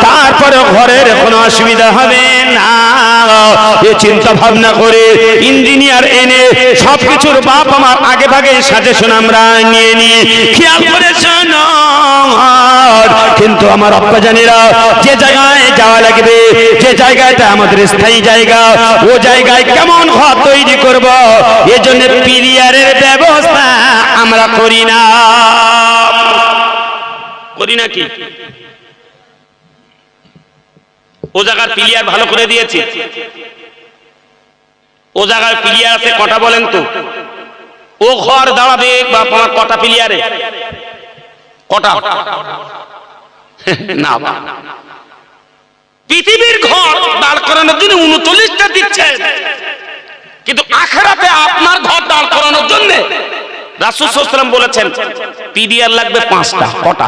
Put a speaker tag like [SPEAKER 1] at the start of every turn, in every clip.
[SPEAKER 1] তারপরে ঘরের কোনো অসুবিধা হবে না। এ চিন্তা ভাবনা করে ইঞ্জিনিয়ার এনে সবকিছুর বাপ আমার আগে ভাগে সাজেশন আমরা নিয়ে নিই। খেয়াল করে শোনো, কিন্তু আমার আব্বাজানেরা যে জায়গায় যাওয়া লাগবে, যে জায়গাটা আমাদের স্থায়ী জায়গা, ও জায়গায় কেমন ঘর তৈরি করব, এজন্য পিলিয়ারের ব্যবস্থা আমরা করি না। করি না কি? ও জায়গার পিলিয়ার ভালো করে দিয়েছি। ও জায়গায় পিলিয়ার আছে কটা বলেন তো? ও ঘর দাঁড়াবে কটা পিলিয়ারে? কটা? না, পৃথিবীর ঘর দাঁড় করানোর জন্য 39টা দিচ্ছে, কিন্তু আখিরাতে আপনার ঘর দাঁড় করানোর জন্য রাসূল সাল্লাল্লাহু আলাইহি ওয়াসাল্লাম বলেছেন পিলিয়ার লাগবে 5টা। কটা?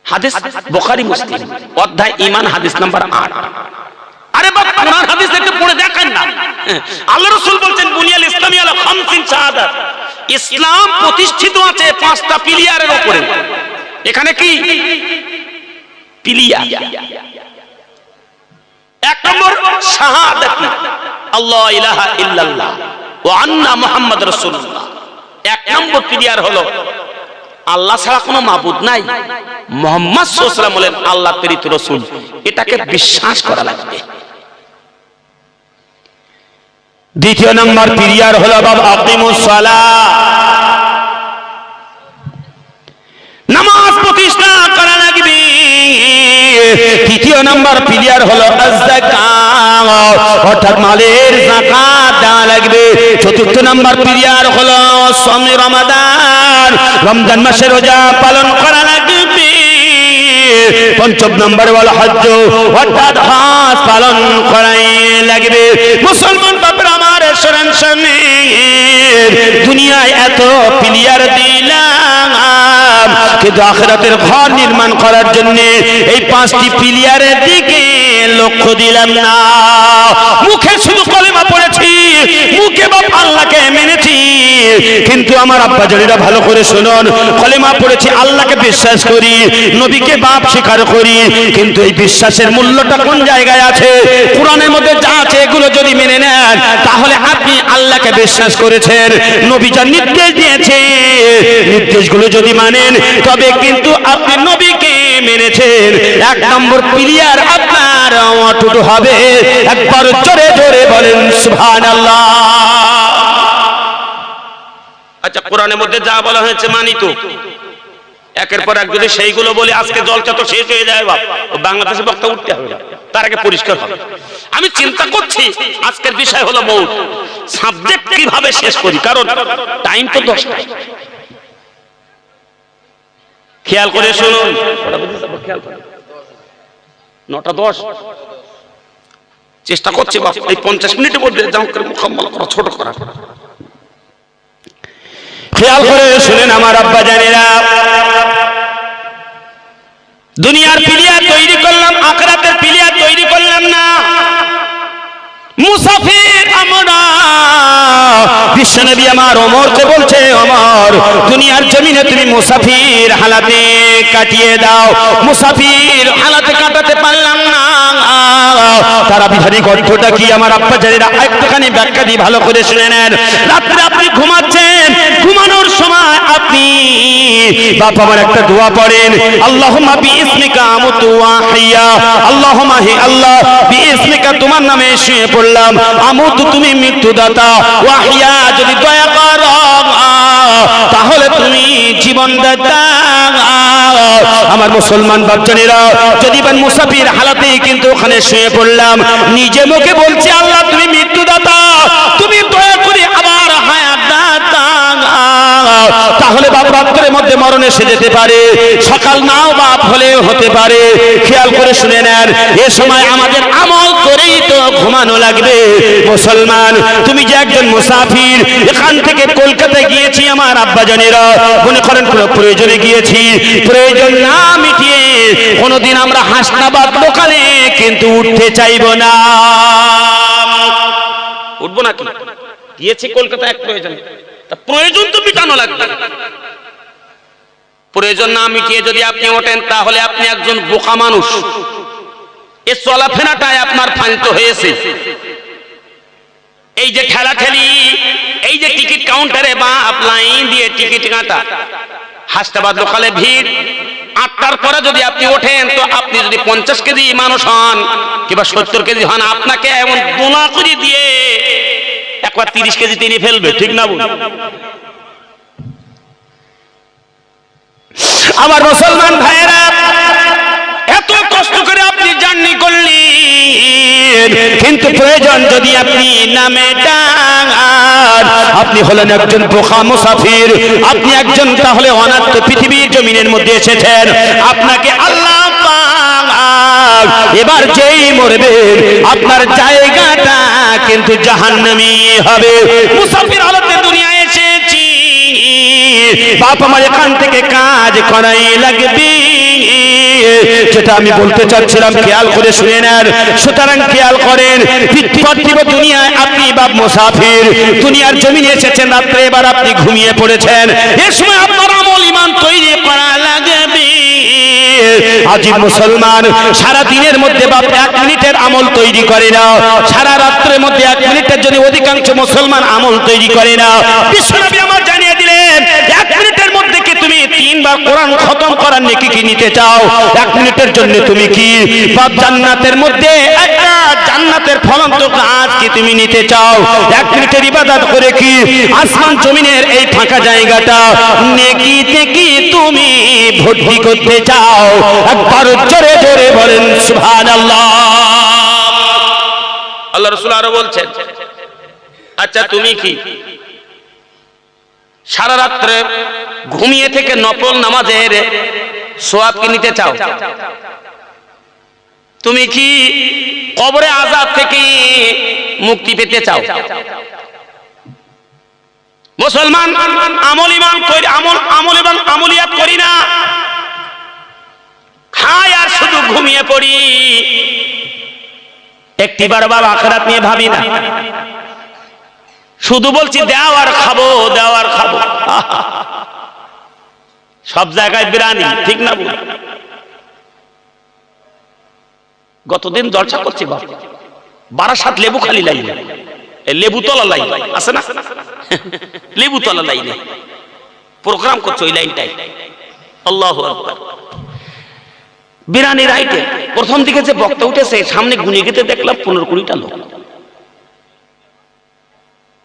[SPEAKER 1] হাদিস বুখারী মুসলিম অধ্যায় ঈমান হাদিস নাম্বার 8। আরে বাবা, কোরআন হাদিস একটু পড়ে দেখেন না। আল্লাহ রাসূল বলছেন বুনিয়াল ইসলামি আলা খামসিন শাহাদাত, ইসলাম প্রতিষ্ঠিত আছে 5টা পিলিয়ারের উপরে। এখানে কি পিলিয়ার? 1 নম্বর শাহাদাত আল্লাহ ইলাহা ইল্লাল্লাহ ওয়া আন্না মুহাম্মাদ রাসূলুল্লাহ। 1 নম্বর পিলিয়ার হলো আল্লাহ ছাড়া কোনো মাবুদ নাই, মুহাম্মদ সাল্লাল্লাহু আলাইহি ওয়াসাল্লাম বলেন আল্লাহ প্রেরিত রাসূল। এটাকে বিশ্বাস করা লাগবে। 2 নম্বর পিলিয়ার হলো বাবা আকিমুস সালাহ, নামাজ প্রতিষ্ঠা করা লাগবে। 3 নম্বর পিলিয়ার হলো আয-যাকাত, অর্থাৎ মালের যাকাত দেওয়া লাগবে। 4 নম্বর পিলিয়ার হলো সাওমে রমাদান, রমজান মাসে রোজা পালন করা লাগবে। 5 নম্বর হলো হজ্জ, অর্থাৎ হজ পালন করাই লাগবে। মুসলমান বাবা আমার শরণ সামনে দুনিয়ায় এত পিলিয়ার দিলাম, কিন্তু আখিরাতের ঘর নির্মাণ করার জন্য এই 5টি পিলিয়ারের দিকে লক্ষ্য দিলাম না। মুখে শুধু কলেমা পড়েছি, মুখে বাপ আল্লাহকে মেনেছি, কিন্তু আমার আব্বাজানেরা ভালো করে শুনুন, কলেমা পড়েছি, আল্লাহকে বিশ্বাস করি, নবীকে বাপ স্বীকার করি, কিন্তু এই বিশ্বাসের মূল্যটা কোন জায়গায় আছে? কোরআনের মধ্যে যা আছে এগুলো যদি মেনে নেন, তাহলে আপনি আল্লাহকে বিশ্বাস করেছেন, নবী যা নির্দেশ দিয়েছে নির্দেশগুলো যদি মানেন, তবে কিন্তু আপনি নবীকে মেনেছেন। 1 নম্বর পিলিয়ার আপনার অটুট হবে। একবার জোরে জোরে বলেন সুবহানাল্লাহ। আচ্ছা, কোরআনের মধ্যে যা বলা হয়েছে মানি তো, একের পর এক যদি সেইগুলো বলি আজকে জলটা তো শেষ হয়ে যায় বাপ, বাংলাদেশে বক্তা উঠতে হবে না, তার আগে পরিষ্কার হবে। আমি চিন্তা করছি আজকের বিষয় হলো মৌত, সাবজেক্ট কিভাবে শেষ করি, কারণ টাইম তো 10টা। খেয়াল করে শুনুন, 9:10 চেষ্টা করছি বাপ এই 50 মিনিটের মধ্যে মুকাম্মাল করা, ছোট করা। খেয়াল করে শুনেন আমার আব্বাজানেরা, দুনিয়ার পিলিয়ার তৈরি করলাম, আখিরাতের পিলিয়ার তৈরি করলাম না। মুসাফির আমরা, বিশ্বনবী আমার ওমরকে বলছে, ওমর দুনিয়ার জমিনে তুমি মুসাফির হালাতে কাটিয়ে দাও। মুসাফির হালাতে কাটাতে পারলাম না, তারা বিধানিক অর্থটা কি আমার আব্বাজানেরা একটুখানি ব্যাখ্যা দিয়ে ভালো করে শুনে নেন। রাত্রে আপনি ঘুমাচ্ছেন, ঘুমানোর সময় আপনি বাপ আমার একটা দোয়া পড়েন, আল্লাহুম্মা বিইসমিকা আমুতু ওয়া আহইয়া, আল্লাহুম্মা হে আল্লাহ বিইসমিকা তোমার নামে শুয়ে পড়লাম, আমুতু তুমি মৃত্যুদাতা, ওয়া আহইয়া যদি দয়া করো তাহলে তুমি জীবনদাতা। আমার মুসলমান বাপজানেরা, যদি বা মুসাফির হালাতে কিন্তু ওখানে শুয়ে পড়লাম, নিজে মুখে বলছি আল্লাহ তুমি মৃত্যুদাতা, তুমি দয়া করে আবার হায়াত দাতা, তাহলে বাপ রাত্রের মধ্যে মরণ এসে যেতে পারে, সকাল নাও বাপ হলেও হতে পারে। খেয়াল করে শুনে নেন, এ সময় আমাদের আমল করেই তো ঘুমানো লাগবে। মুসলমান, তুমি যে একজন মুসাফির, এখান থেকে কলকাতায় গিয়েছি আমার আব্বাজানেরা, মনে করেন কোনো প্রয়োজনে গিয়েছি, প্রয়োজন না মিটিয়ে কোনোদিন আমরা হাসনাবাদ লোকালে কিন্তু উঠতে চাইব না। উঠবো না কি? গিয়েছি কলকাতা এক প্রয়োজন, তা প্রয়োজন তো মিটানো লাগবে। প্রয়োজন না মিটিয়ে যদি আপনি ওঠেন তাহলে আপনি একজন বোকা মানুষ। এ চলাফেরাটাই আপনার ফান্ত হয়েছে। এই যে ঠেলাঠেলি, এই যে টিকিট কাউন্টারে বা লাইন দিয়ে টিকিট কাটা, হাসনাবাদ লোকালে ভিড়, 8টার পরে যদি আপনি ওঠেন তো আপনি যদি 50 কেজি মানুষ হন কিংবা 70 কেজি হন, আপনাকে এমন দোনা করে দিয়ে একবার 30 কেজি তিনি ফেলবে, ঠিক না বল? আমার মুসলমান ভাইয়েরা, এত কষ্ট করে আপনি জার্নি করলেন, কিন্তু প্রয়োজন যদি আপনি নামে ডাঙার, আপনি হলেন একজন বোকা মুসাফির, আপনি একজন তাহলে অনাথ পৃথিবীর জমিনের মধ্যে এসেছেন। আপনাকে আল্লাহ পাক এবার যেই মরবে আপনার জায়গাটা কিন্তু জাহান্নামী হবে। মুসাফির হালতে দুনিয়ায় এসেছি, বাপ আমার এখান থেকে কাজ করাই লাগবে, যেটা আমি বলতে চাচ্ছিলাম খেয়াল করে শুনে নেন। সুতরাং খেয়াল করেন, পার্থিব দুনিয়ায় আপনি বাপ মুসাফির, দুনিয়ার জমিনে এসেছেন রাত্রে, এবার আপনি ঘুমিয়ে পড়েছেন। এ সময় আপনার আমল ইমান তৈরি করা লাগবে। আজি মুসলমান সারা দিনের মধ্যে বাপ 1 মিনিটের আমল তৈরি করে না, সারা রাত্রের মধ্যে 1 মিনিটের জন্য অধিকাংশ মুসলমান আমল তৈরি করে না। বিশ্বনবী আমার জানিয়ে দিলেন, 1 মিনিটের মধ্যে কি তুমি 3 বার কোরআন খতম করার নেকি কি নিতে চাও? 1 মিনিটের জন্য তুমি কি বাপ জান্নাতের মধ্যে একটা জান্নাতের ফলন্ত গাছ কি তুমি নিতে চাও? 1 মিনিটের ইবাদত করে কি আসমান জমিনের এই ফাঁকা জায়গাটা নেকি থেকে তুমি ভর্তি করতে চাও? একবার জোরে জোরে বলেন সুবহানাল্লাহ। আল্লাহ রাসূল আরো বলছেন, আচ্ছা তুমি কি সারা রাত্রে ঘুমিয়ে থেকে নফল নামাজের সওয়াব কি নিতে চাও? তুমি কি কবরে আযাব থেকে মুক্তি পেতে চাও? মুসলমান আমল ইমান করি, আমল এবং আমলিয়াত করি না, খাই আর শুধু ঘুমিয়ে পড়ি। একটিবার বাবা আখিরাত নিয়ে ভাবি না, শুধু বলছি দাও আর খাবো, দাও আর খাবো। সব জায়গায় বিরানি, ঠিক না বল? গতদিন জলসা করছি বাবা, বারাসাত লেবু খালি লাইনে, লেবু তলা লাইন আছে না, লেবু তলা লাইনে প্রোগ্রাম করছে ওই লাইনটাই। আল্লাহু আকবার। বিরানি রাইটে প্রথম দিকে যে বক্তা উঠেছে সামনে গুনে গেতে দেখলাম 15-20টা লোক।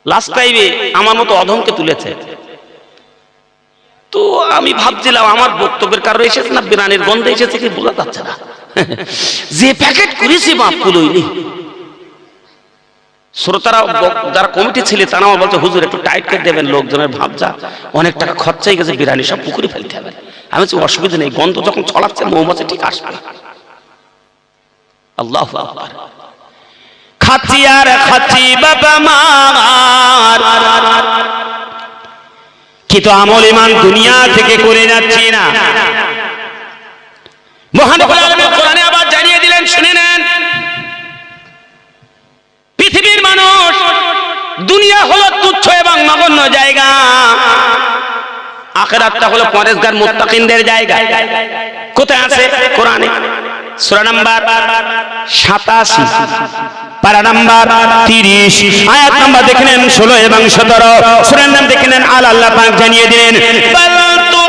[SPEAKER 1] লাস্ট টাইমে আমার মতো অধমকে তুলেছে। তো আমি ভাবছিলাম আমার বক্তব্যের কারণে এসেছে না বিরানির গন্ধে এসেছে কি বোঝা যাচ্ছে না। যে প্যাকেট করেছি বাপ কুলোইনি। শ্রোতারা যারা কমিটি ছিল তারা আমার বলছে, হুজুর একটু টাইট করে দেবেন, লোকজনের ভাব যা অনেক টাকা খরচাই গেছে, বিরানি সব পুকুরে ফেলতে হবে। আমি বলছি অসুবিধা নেই, গন্ধ যখন ছড়াচ্ছে মৌমাছি ঠিক আসবে। আল্লাহু আকবার। খাচ্ছি আর খাচ্ছি বাবা মার, কিন্তু আমল ইমান দুনিয়া থেকে করে যাচ্ছি না। মহান আল্লাহ কোরআনে আবার জানিয়ে দিলেন, শুনে নেন, পৃথিবীর মানুষ দুনিয়া হলো তুচ্ছ এবং নগণ্য জায়গা, আখিরাতটা হলো পরেশগার মুত্তাকিনদের জায়গা। কোথায় আছে? কোরআনে সূরা নাম্বার 87 পারা নাম্বার 30 আয়াত নাম্বার দেখেন 16 এবং 17। সূরার নাম দেখেন আল্লাহ পাক জানিয়ে দিলেন, বাল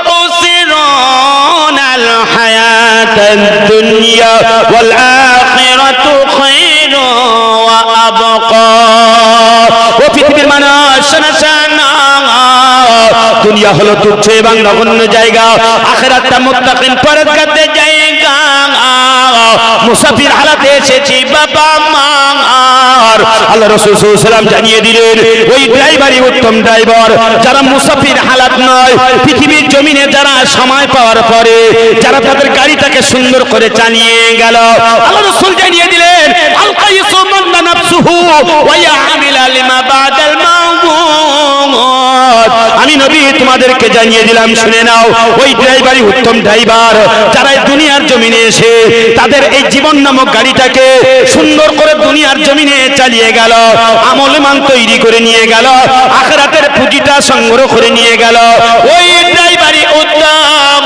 [SPEAKER 1] তুসিরুনাল হায়াতাদ দুনিয়া ওয়াল আখিরাতু খায়রু ওয়া আবকা। ও পৃথিবীর মানুষ শোনো, দুনিয়া হলো তুচ্ছ এবং নগণ্য জায়গা, আখিরাতটা মুত্তাকিন পরেশগারদের জায়গা। মুসাফির হালাতে এসেছি বাবা মার। আল্লাহ রাসূল সাল্লাল্লাহু আলাইহি ওয়াসাল্লাম জানিয়ে দিলেন, ওই ড্রাইভারই উত্তম ড্রাইভার যারা মুসাফির হালাত নয়, পৃথিবীর জমিনে যারা সময় পাওয়ার পরে যারা তাদের গাড়িটাকে সুন্দর করে চালিয়ে গেল। আল্লাহ রাসূল জানিয়ে দিলেন, আল কাইসু মান নাফসুহু ওয়া ইয়ামিলা লিমা বাদাল মাউত। আমি নবী তোমাদেরকে জানিয়ে দিলাম, শুনে নাও, ওই ড্রাইভারই উত্তম ড্রাইভার যারা দুনিয়ার জমিনে এসে তাদের এই জীবন নামক গাড়িটাকে সুন্দর করে দুনিয়ার জমিনে চালিয়ে গেল, আমল মান তৈরি করে নিয়ে গেল, আখিরাতের পুঁজিটা সংগ্রহ করে নিয়ে গেল, ওই ড্রাইভারই উত্তম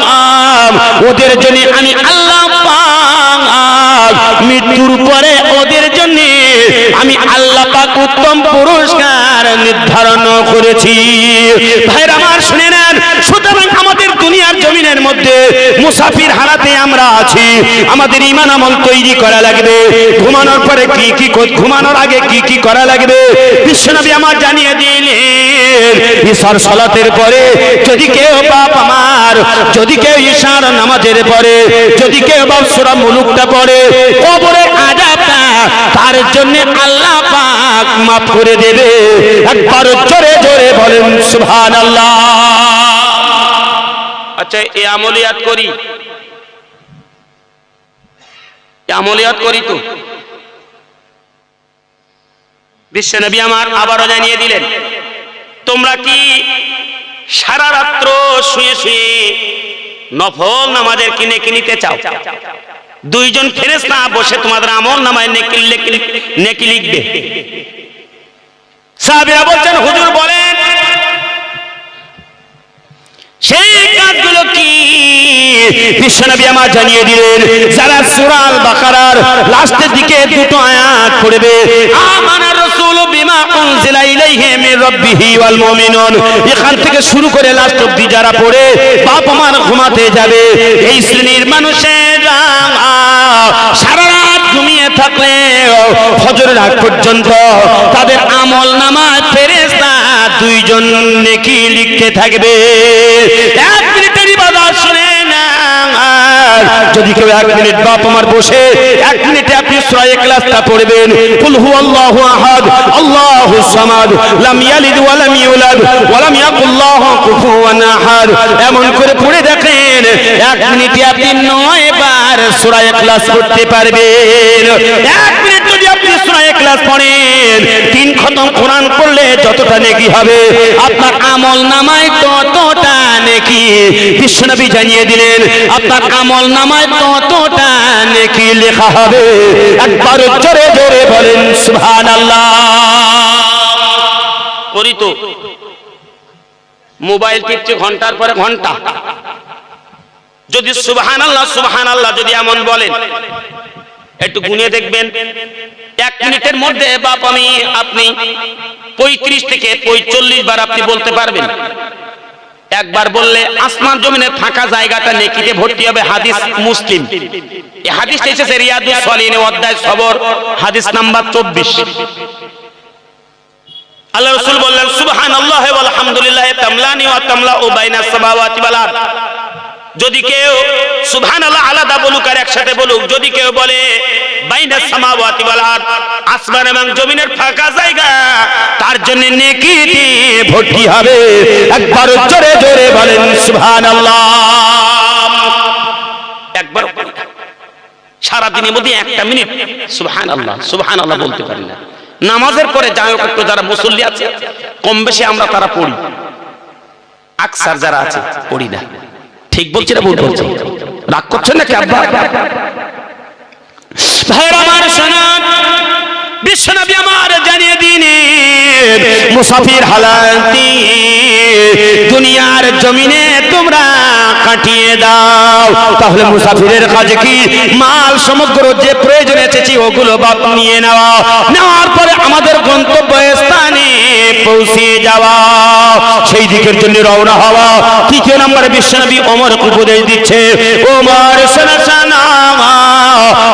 [SPEAKER 1] ওদের জন্য আমি আল্লাহ পাক মৃত্যুর পরে ওদের জন্য আমি আল্লাহ পাক উত্তম পুরস্কার নির্ধারণ করেছি। ভাইরা আমার শুনে নেন, সুতরাং আমাদের দুনিয়ার জমিনের মধ্যে মুসাফির হালাতে আমরা আছি, আমাদের ঈমান আমল তৈরি করা লাগবে। ঘুমানোর পরে কি ঘুমানোর আগে কি করা লাগবে বিশ্বনবী আমার জানিয়ে দিলেন। ঈশার সালাতের পরে যদি কেউ বাপ আমার, যদি কেউ ঈশার নামাজের পরে যদি কেউ বাপ সূরা মুলুকটা পড়ে, কবরের আযাবটা তার জন্য আল্লাহ পাক মাফ করে দেবে। একবার জোরে জোরে বলেন সুবহানাল্লাহ। আচ্ছা, এই আমলিয়াত করি, আমলিয়াত করি তো বিশ্বনবী আমার আবারও জানিয়ে দিলেন, তোমরা কি সারা রাত্র শুয়ে শুয়ে নফল নামাজের নেকি নিতে চাও? দুইজন ফেরেশতা বসে তোমাদের আমল নামায় নেকি লিখবে। সাহাবীরা বলছেন, হুজুর বলেন সেই কাজগুলো কি? বিশ্বনবী আমার জানিয়ে দিলেন, যারা সূরা আল বাকারার লাস্টের দিকে দুটো আয়াত পড়বে, আমানার রাসূলু বিমা উনজিলা ইলাইহি মির রাব্বিহি ওয়াল মুমিনুন, এখান থেকে শুরু করে লাস্ট অবধি যারা পড়ে বাপ আমার ঘুমাতে যাবে, এই শ্রেণীর মানুষেরা সারা রাত ঘুমিয়ে থাকলে ফজরের আগ পর্যন্ত তাদের আমল নামায় ফেরেশতা দুইজন নেকি লিখতে থাকবে। এক মিনিটের ইবাদত শুনে না, যদি কেউ 1 মিনিট বাপ আমার বসে 1 মিনিটে আপনি সূরা ইখলাসটা পড়বেন, কুল হুয়াল্লাহু আহাদ আল্লাহুস সামাদ লাম ইয়ালিদ ওয়া লাম ইউলাদ ওয়া লাম ইয়াকুল লাহু কুফুওয়ান আহাদ, এমন করে পড়ে দেখেন 1 মিনিটে আপনি 9 বার সূরা ইখলাস পড়তে পারবেন। 1 মিনিট যদি আপনি সূরা ইখলাস পড়েন, 3 খতম কোরআন পড়লে যতটা নেকি হবে আপনার আমল নামায় ততটা নেকি। বিশ্বনবী জানিয়ে দিলেন, আপনার আমল নামায় ততটা নেকি লেখা হবে। একবার জোরে জোরে বলেন সুবহানাল্লাহ। করি তো মোবাইল টিপছে ঘন্টার পরে ঘন্টা, যদি সুবহানাল্লাহ সুবহানাল্লাহ যদি এমন বলেন, একটু গুনে দেখবেন 1 মিনিটের মধ্যে বাপ আপনি 35 থেকে 45 বার আপনি বলতে পারবেন। একবার বললে আসমান জমিনে ফাঁকা জায়গাটা নেকিতে ভর্তি হবে। হাদিস মুসলিম, এই হাদিসটা এসেছে রিয়াদুস সালিহিন অধ্যায় সবর হাদিস নাম্বার 24। আল্লাহ রাসূল বললেন, সুবহানাল্লাহি ওয়াল হামদুলিল্লাহি তামলানি ওয়া তামলাউ বাইনাস সামাওয়াতি ওয়াল আরদ। যদি কেউ সুবহানাল্লাহ আলাদা বলুক আর একসাথে বলুক, যদি কেউ বলে বাইনাস সামাওয়াতি ওয়াল আরদ, আসমান এবং জমিনের ফাঁকা জায়গা তার জন্য নেকি দিয়ে ভর্তি হবে। একবার জোরে জোরে বলেন সুবহানাল্লাহ। একবার সারা দিনের মধ্যে 1টা মিনিট সুবহানাল্লাহ সুবহানাল্লাহ বলতে পারি না। নামাজের পরে যাই হোক একটু যারা মুসল্লি আছে কম বেশি আমরা তারা পড়ি, আকসার যারা আছে পড়ি না। ঠিক বলছি না ভুল বলছি? রাগ করছেন নাকি আব্বা? ভাইরা আমার শুনুন, বিশ্বনবী আমার জানিয়ে দিলেন, মুসাফির হালাতে দুনিয়ার জমিনে তোমরা কাটিয়ে দাও। তাহলে মুসাফিরের কাজে কি? মাল সমগ্র যে প্রয়োজন এসেছে ওগুলো বাপ নিয়ে নেওয়া, নেওয়ার পরে আমাদের গন্তব্য স্থানে পৌঁছে যাওয়া, সেই দিকের জন্য রওনা হওয়া। 3 নম্বরে বিশ্বনবী ওমরকে উপদেশ দিচ্ছে, ওমর শোনো শোনো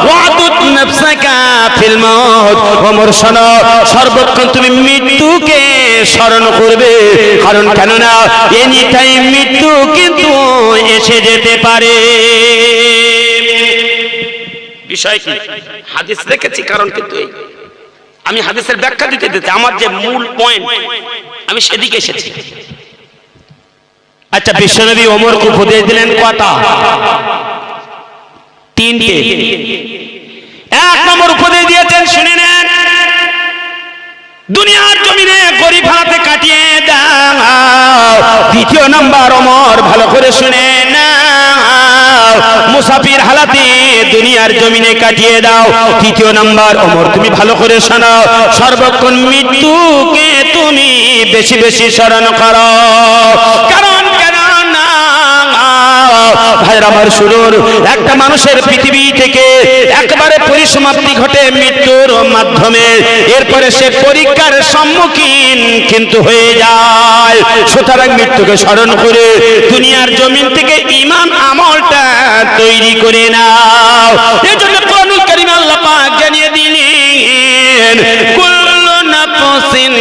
[SPEAKER 1] ওয়াদুত নাফসাকা ফিল মাউত, ওমর শোনো সর্বক্ষণ তুমি মৃত্যুকে স্মরণ করবে, কারণ কেননা এনি টাইম মৃত্যু কিন্তু এসে যেতে পারে। বিষয় কি? হাদিস দেখেছি, কারণ কিন্তু আমি হাদিসের ব্যাখ্যা দিতে দিতে আমার যে মূল পয়েন্ট আমি সেদিকে এসেছি। আচ্ছা, বিশ্বনবী ওমরকে উপদেশ দিলেন কটা? 3টে। 1 নম্বর উপদেশ দিয়েছেন, শুনে নেন, দুনিয়ার জমিনে গরিব হাতে কাটিয়ে দাও। 2 নম্বর ওমর ভালো করে শুনে নাও, মুসাফির হালাতে দুনিয়ার জমিনে কাটিয়ে দাও। 3 নম্বর ওমর তুমি ভালো করে শোনো, সর্বক্ষণ মৃত্যুকে তুমি বেশি বেশি স্মরণ করো। কারণ কেন না ভাইরা আমার শুনুন, একটা মানুষের পৃথিবী থেকে একবারে পরিসমাপ্তি ঘটে মৃত্যুর মাধ্যমে, এরপরে সে পরীক্ষার সম্মুখীন কিন্তু হয়ে যায়। সুতরাং মৃত্যুকে স্মরণ করে দুনিয়ার জমিন থেকে ঈমান আমলটা তৈরি করে নাও। এজন্য কোরআনুল কারীমে আল্লাহ পাক জানিয়ে দিলেন, কুল্লু নাফসিন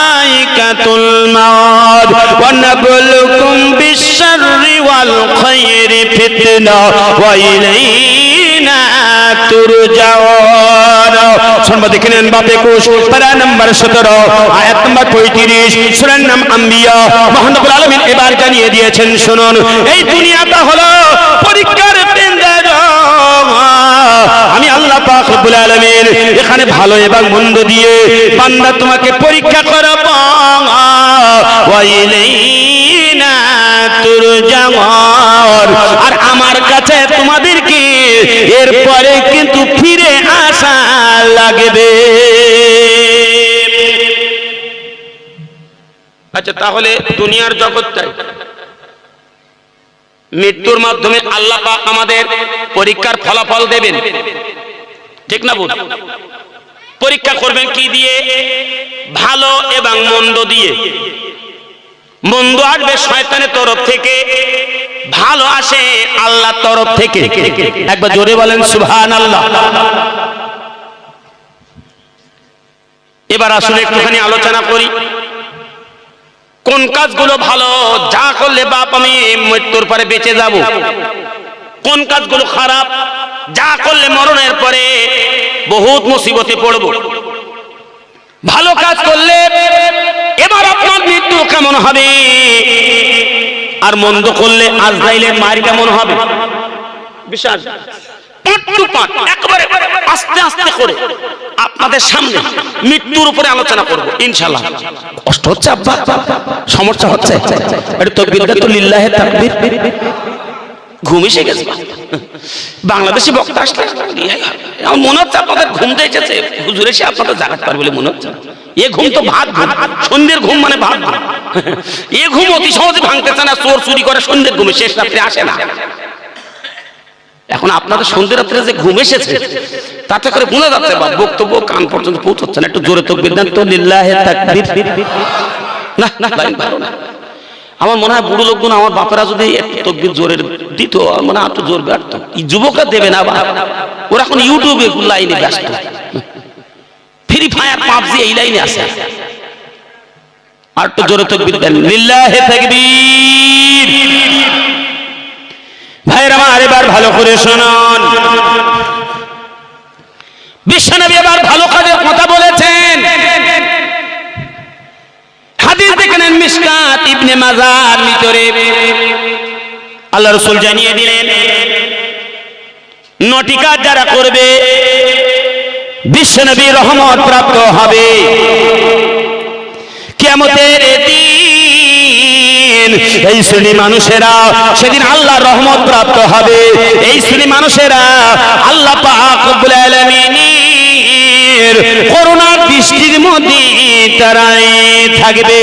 [SPEAKER 1] যায়িকাতুল মাউত ওয়া নাবলুকুম বিশ-শাররি ওয়াল খায়রি ফিতনা ওয়া ইলাইনা তুরজাউন। শুনবা দেখে নেন বাপ 21 পারা নাম্বার 17 আয়াত নাম্বার 35 সূরার নাম আম্বিয়া। মহান রব্বুল আলামিন এবার জানিয়ে দিয়েছেন, শুনুন, এই দুনিয়াটা হলো পরীক্ষার কেন্দ্র। আমি আল্লাহ পাক রব্বুল আলামিন এখানে ভালো এবং মন্দ দিয়ে বান্দা তোমাকে পরীক্ষা করব। ওয়া ইলাইনা তুরজাউন, আর আমার কাছে তোমাদেরকে এরপরে কিন্তু ফিরে আসা লাগবে। আচ্ছা, তাহলে দুনিয়ার জগৎটাই মৃত্যুর মাধ্যমে আল্লাহ পাক আমাদের পরীক্ষার ফলাফল দেবেন, ঠিক না? বল, পরীক্ষা করবেন কি দিয়ে? ভালো এবং মন্দ দিয়ে। মন্দ আসবে শয়তানের তরফ থেকে, ভালো আসে আল্লাহর তরফ থেকে। একবার জোরে বলেন সুবহানাল্লাহ। এবার আসলে একটুখানি আলোচনা করি, কোন কাজগুলো ভালো, যা করলে বাপ আমি মৃত্যুর পরে বেঁচে যাব। কোন কাজগুলো খারাপ, যা করলে মরণের পরে বহুত মুসিবতে পড়ব। ভালো কাজ করলে এবার আপনার মৃত্যু কেমন হবে, আর মন্দ করলে আজরাইলের মার কেমন হবে? বিশাল একবারে আস্তে আস্তে করে আপনাদের সামনে মৃত্যুর উপরে আলোচনা করব ইনশাআল্লাহ। কষ্ট হচ্ছে আব্বা, সমস্যা হচ্ছে, একটু তাকবীর দাও তো, লিল্লাহি তাকবীর। ঘুম এসে গেছে, বাংলাদেশি বক্তা আসলে আমার মনে হচ্ছে আপনাদের ঘুমটা এসেছে, হুজুর এসে আপনাদের জাগাতে পারবে বলে মনে হচ্ছে। এ ঘুম তো ভাত ঘুম, সন্ধ্যের ঘুম মানে ভাত ঘুম। এ ঘুম অতি সহজে ভাঙতেছে না, চোর চুরি করে সন্ধ্যের ঘুমে, শেষ রাত্রে আসে না। এখন আপনাদের সন্ধ্যে রাত্রে যে ঘুম এসেছে তাতে করে বোঝা যাচ্ছে বা বক্তব্য কান পর্যন্ত পৌঁছচ্ছে না। একটু জোরে তাকবীর দেন তো, লিল্লাহি তাকবীর। না না, ভালো না। আমার মনে হয় বুড়ো লোকগুলো, আমার বাপেরা যদি তাকবীর জোরে দিত, মনে হয় একটু জোর ব্যর্থ। যুবকরা দেবে না, ওরা এখন ইউটিউবে লাইনে ব্যস্ত, ফ্রি ফায়ার পাবজি এই লাইনে আছে। আর একটু জোরে তাকবীর দেন, লিল্লাহি তাকবীর। ভাইরা আমার, এবার ভালো করে শুনুন, বিশ্বনবী এবার ভালো কাজের কথা বলেছেন। হাদিস দেখেন মিশকাত ইবনে মাজার ভিতরে আল্লাহ রাসূল জানিয়ে দিলেন, 9টি কাজ যারা করবে বিশ্বনবী রহমত প্রাপ্ত হবে। কিয়ামতের দিন এই শ্রেণী মানুষেরা সেদিন আল্লাহর রহমত প্রাপ্ত হবে। এই শ্রেণী মানুষেরা আল্লাহ পাক রব্বুল আলামিনের করুণার দৃষ্টির মধ্যে তারাই থাকবে।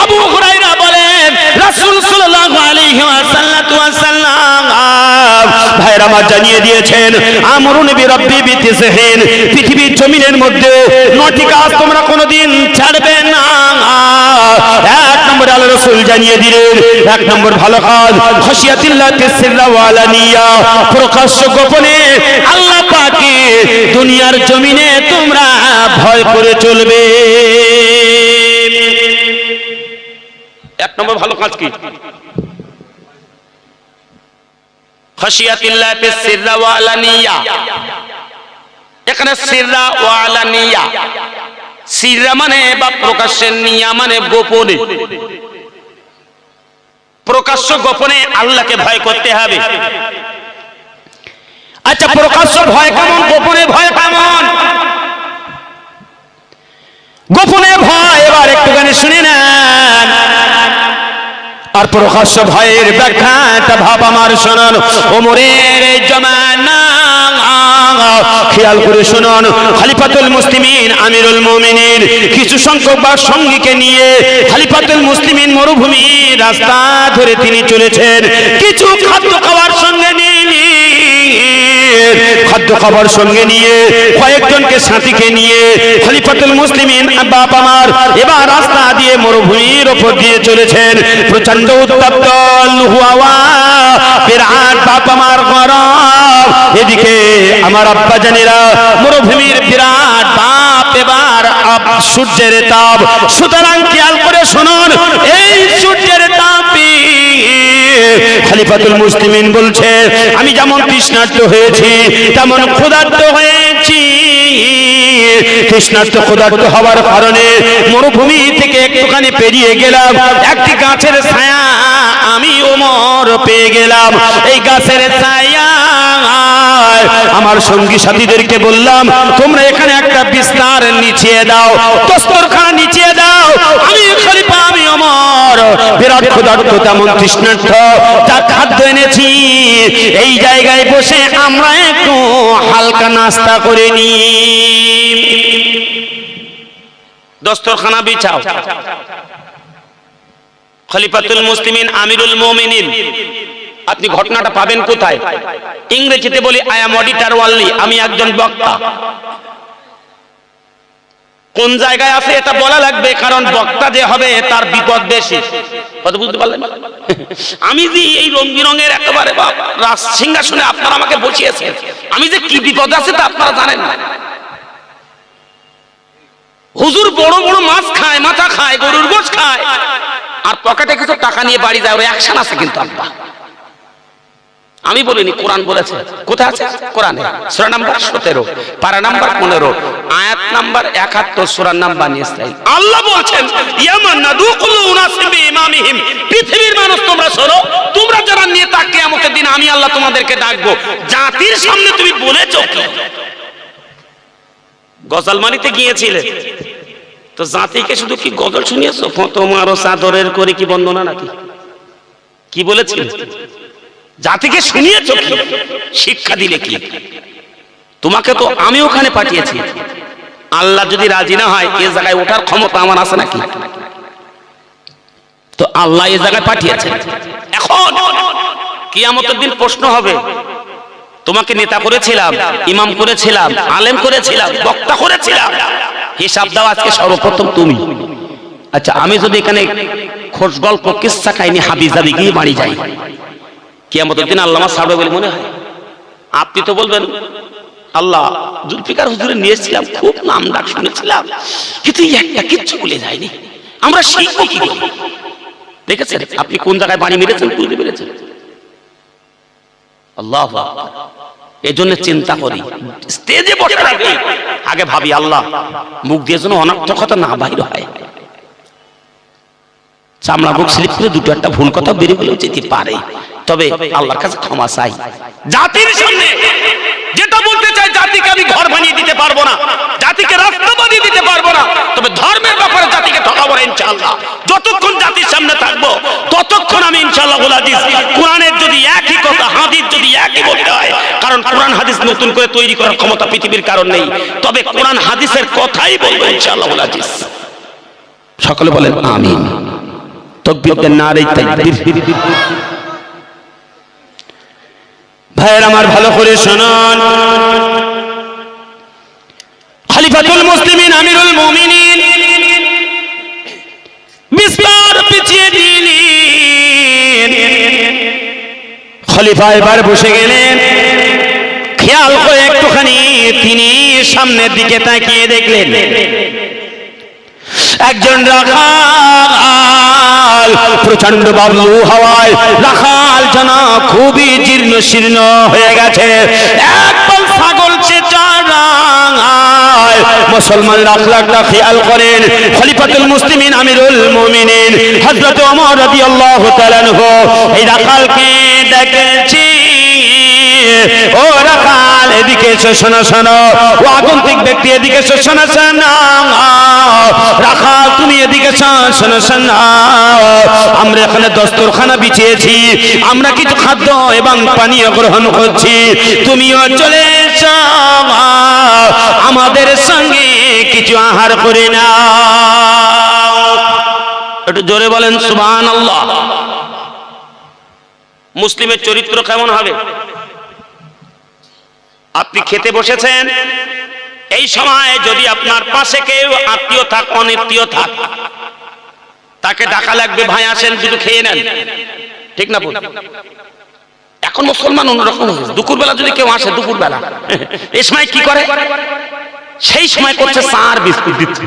[SPEAKER 1] আবু হুরায়রা বলেন, রাসূল সাল্লাল্লাহু আলাইহি ওয়াসাল্লাম ভাইরা আমার জানিয়ে দিয়েছেন, আমরুন বিরাব্বি বিতিসহিন, পৃথিবীর জমিনের মধ্যে 9টি কাজ তোমরা কোনোদিন ছাড়বে না। 1 নম্বরে আল্লাহ রাসূল জানিয়ে দিলেন, 1 নম্বর ভালো কাজ খাশিয়াতিল্লাহ ফিস-সিররা ওয়া আলানিয়া, প্রকাশ্য গোপনে আল্লাহ পাককে দুনিয়ার জমিনে তোমরা ভয় করে চলবে। 1 নম্বর ভালো কাজ কি? খাশিয়াতিল্লাহ ফিস-সিররা ওয়া আলানিয়া। এখানে সিররা ওয়া আলানিয়া, সিররা মানে বা প্রকাশ্যে, নিয়া মানে গোপনে। প্রকাশ্য গোপনে আল্লাহকে ভয় করতে হবে। আচ্ছা, প্রকাশ্য ভয় কেমন, গোপনে ভয় কেমন? গোপনে ভয় এবার একটুখানি শুনে নেন, আর প্রকাশ্য ভয়ের ব্যাখ্যাটা ভাব আমার শোনান। ওমরের জামানা খেয়াল করে শুনুন, খলিফাতুল মুসলিমিন আমিরুল মুমিনিন কিছু সংখ্যক সঙ্গীকে নিয়ে খলিফাতুল মুসলিমিন মরুভূমির রাস্তা ধরে তিনি চলেছেন। কিছু খাদ্য খাওয়ার সঙ্গে নিয়ে কয়েকজনকে সাথীকে নিয়ে খলিফাতুল মুসলিমিন বাপ আমার এবার রাস্তা দিয়ে মরুভূমির উপর দিয়ে চলেছেন। প্রচন্ড উত্তপ্ত হাওয়া, বিরাট বাপ আমার গরম, এদিকে আমার আব্বা জানেরা মরুভূমির বিরাট বাপ এবার সূর্যের তাপ। সুতরাং খেয়াল করে শুনুন, এই সূর্যের তাপে খলিফাতুল মুসলিমিন বলছে আমি যেমন তৃষ্ণার্ত হয়েছি তেমন ক্ষুধার্ত হয়েছি। তৃষ্ণার্ত ক্ষুধার্ত হওয়ার কারণে মরুভূমি থেকে একটুখানি পেরিয়ে গেলাম, একটি গাছের ছায়া আমি ওমর পেয়ে গেলাম। এই গাছের ছায়া আমার সঙ্গী সাথীদেরকে বললাম তোমরা এখানে একটা বিস্তার নিচিয়ে দাও, দস্তরখানা নিচিয়ে দাও। আমি খলিফা, আমি ওমর বিরাট ক্ষুধার্ত তেমন তৃষ্ণার্ত, যা খাদ্য এনেছি এই জায়গায় বসে আমরা একটু হালকা নাস্তা করে নি। দস্তরখানা বিছাও। খলিফাতুল মুসলিমিন আমিরুল মুমিনিন, আপনি ঘটনাটা পাবেন কোথায়? ইংরেজিতে বলি আই এম অডিটর ওনলি, আমি একজন বক্তা। কোন জায়গায় আছে এটা বলা লাগবে, কারণ বক্তা যে হবে তার বিপদ বেশি। কথা বুঝতে পারলেন? আমি যে এই রং বিরঙের একেবারে রাজ সিংহাসনে আপনারা আমাকে বসিয়েছেন, আমি যে কি বিপদ আছে তা আপনারা জানেন না। হুজুর বড় বড় মাছ খায়, মাথা খায়, গরুর গোশ খায়, আর পকেটে কিছু টাকা নিয়ে বাড়ি যায়, ওর অ্যাকশন আছে কিন্তু আব্বা। আমি বলিনি, কোরআন বলেছে। কোথায় আছে? কোরআনে সূরা নাম্বার 17, পারা নাম্বার 15, আয়াত নাম্বার 71, সূরা নাম্বার নিসাই। আল্লাহ বলছেন ইয়ামানাদু কুল্লু উনাসিম বিইমামিহিম, পৃথিবীর মানুষ তোমরা শোনো, তোমরা যারা নেতা কিয়ামতের দিন আমি আল্লাহ তোমাদেরকে ডাকবো। জাতির সামনে তুমি বলেছো কি? গজল মানিতে গিয়েছিলে তো জাতিকে শুধু কি গজল শুনিয়েছো? তোমার চাদরের করে কি বন্দনা নাকি? কি বলেছিলে? জাতিকে শুনিয়েছ কি? শিক্ষা দিলে কি? তোমাকে তো আমি ওখানে পাঠিয়েছি। আল্লাহ যদি রাজি না হয় এই জায়গায় ওঠার ক্ষমতা আমার আছে নাকি? তো আল্লাহ এই জায়গায় পাঠিয়েছে। এখন কিয়ামতের দিন প্রশ্ন হবে, তোমাকে নেতা করেছিলাম, ইমাম করেছিলাম, আলেম করেছিলাম, বক্তা করেছিলাম, হিসাব দাও আজকে সর্বপ্রথম তুমি। আচ্ছা, আমি যদি এখানে খোঁজ গল্প কিসসা কাহিনী হাবিজাবি গিয়ে বাড়ি যাই, কিয়ামতের দিন আল্লাহ আমার ছাড়বে বলে মনে হয়? আপনি তো বলবেন আল্লাহ জুলফিকার হুজুরে নিয়েছিলাম, খুব নাম ডাক শুনেছিলাম, কিন্তু একটা কিচ্ছু ভুলে যায়নি, আমরা শিখবো কি করে? দেখেছেন আপনি কোন জায়গায় বাড়ি মেরেছেন, বুঝতে পেরেছেন? আল্লাহ, এই জন্য চিন্তা করি স্টেজে বসে থাকি, আগে ভাবি আল্লাহ মুখ দিয়ে যেন অনর্থক কথা না বাইর হয়। চামড়া বুক স্লিপ করে দুটো একটা ভুল কথা বেরিয়ে গেলেও যেতে পারে, তবে আল্লাহর কাছে ক্ষমা চাই। জাতির সামনে যেটা বলতে চাই, জাতিকে আমি ঘর বানিয়ে দিতে পারবো না, জাতিকে রাস্তা বানিয়ে দিতে পারবো না, তবে ধর্মের ব্যাপারে জাতিকে ঠকাবো না ইনশাআল্লাহ। যতক্ষণ জাতির সামনে থাকবো ততক্ষণ আমি ইনশাআল্লাহ হাদিস কোরআনের যদি একই কথা, হাদিস যদি একই বলতে হয়, কারণ কোরআন হাদিস নতুন করে তৈরি করার ক্ষমতা পৃথিবীর কারণ নেই, তবে কোরআন হাদিসের কথাই বলবো ইনশাআল্লাহ হাদিস। সকলে বলেন আমিন। তাকবীর দেন, নারে তাকবীর। ভাইয়ের আমার ভালো করে শুনুন, খলিফাতুল মুসলিমিন আমিরুল মুমিনিন বিস্তার পিছিয়ে দিলেন। খলিফা এবার বসে গেলেন, খেয়াল করে একটুখানি তিনি সামনের দিকে তাকিয়ে দেখলেন একজন রাখাল, প্রচন্ড বাবলু হাওয়ায় রাখাল যেন খুবই জীর্ণ শীর্ণ হয়ে গেছে। একদম ছাগল চেঁচায়। মুসলমানরা আখলাকটা খেয়াল করেন। খলিফাতুল মুসলিমিন আমিরুল মুমিনিন হযরত ওমর রাদিয়াল্লাহু তাআলা আনহু এই রাখালকে ডেকেছি, ও রাখাল এদিকে এসো, শোনো শোনো, ও আগন্তুক ব্যক্তি এদিকে এসো, শোনো শোনো, রাখাল তুমি এদিকে শোনো শোনো, আমরা এখানে দস্তরখানা বিছিয়েছি, আমরা কিছু খাদ্য এবং পানীয় গ্রহণ করছি, তুমিও চলে এসো। আমাদের সঙ্গে কিছু আহার করে না। একটু জোরে বলেন সুবহানাল্লাহ। মুসলিমের চরিত্র কেমন হবে? আপনি খেতে বসেছেন, এই সময় যদি আপনার পাশে কেউ আত্মীয় থাক অনাত্মীয় থাক, তাকে ডাকা লাগবে, ভাই আসেন দুটো খেয়ে নেন, ঠিক না? এখন মুসলমান অন্যরকম হয়েছে। দুপুরবেলা যদি কেউ আসে, দুপুরবেলা এই সময় কি করে? সেই সময় করছে চা আর বিস্কুট দিচ্ছে।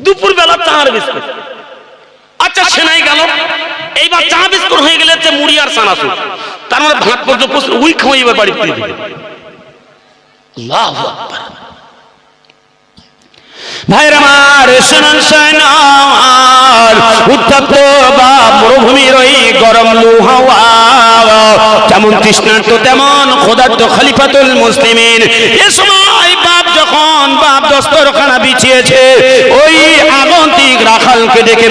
[SPEAKER 1] দুপুরবেলা চা আর বিস্কুট, আচ্ছা সেনাই গেল। এইবার চা বিস্কুট হয়ে গেলে যে মুড়ি আর চানাচুর, তার মানে ভাত পর্যন্ত উই খাওয়াইবে বাড়িতে। আল্লাহু আকবার। ভাইরা আমার শুনুন শোনার, উত্তপ্ত বা মরুভূমির ওই গরম লু হাওয়া, যেমন তৃষ্ণার্ত তেমন ক্ষুধার্ত খলিফাতুল মুসলিমিন। এ সময় বাপ যখন দস্তরখানা বিছিয়েছে, ওই আগন্তুক রাখালকে ডেকে